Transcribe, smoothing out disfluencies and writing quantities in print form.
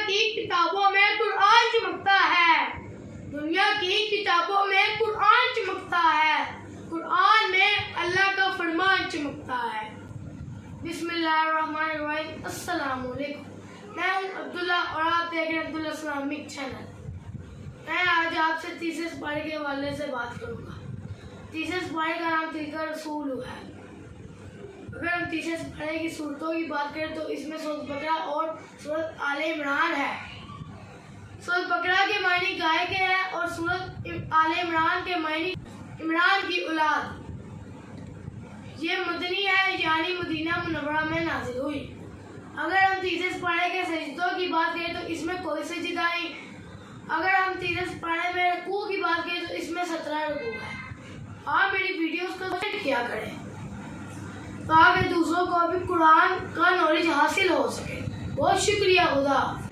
की किताबों में कुरान चमकता है, दुनिया की किताबों में कुरान चमकता है, कुरान में अल्लाह का फरमान चमकता है। बिस्मिल्लाहिर्रहमानिर्रहीम। अस्सलाम वालेकुम। मैं हूँ अब्दुल्ला और आप देख रहे हैं अब्दुल्ला इस्लामिक चैनल। मैं आज आपसे तीसरे पारे के हवाले से बात करूँगा। तीसरे पारे का नाम तरीका रसूल है। अगर हम तीसरे पारे की सूरतों की बात करें तो इसमें सूरत बकरा और सूरत आले इमरान है। सूरत बकरा के मायने गाय के हैं और सूरत आले इमरान के मायने इमरान की औलाद। ये मदनी है, यानी मदीना मुनव्वरा में नाजिल हुई। अगर हम तीसरे पारे के सजदों की बात करें तो इसमें कोई सजदा नहीं। अगर हम तीसरे पारे में रुकू की बात करें तो इसमें 17 रुकू है। आप मेरी वीडियोस को शेयर किया करें ताकि दूसरों को भी कुरान का नॉलेज हासिल हो सके। बहुत शुक्रिया खुदा।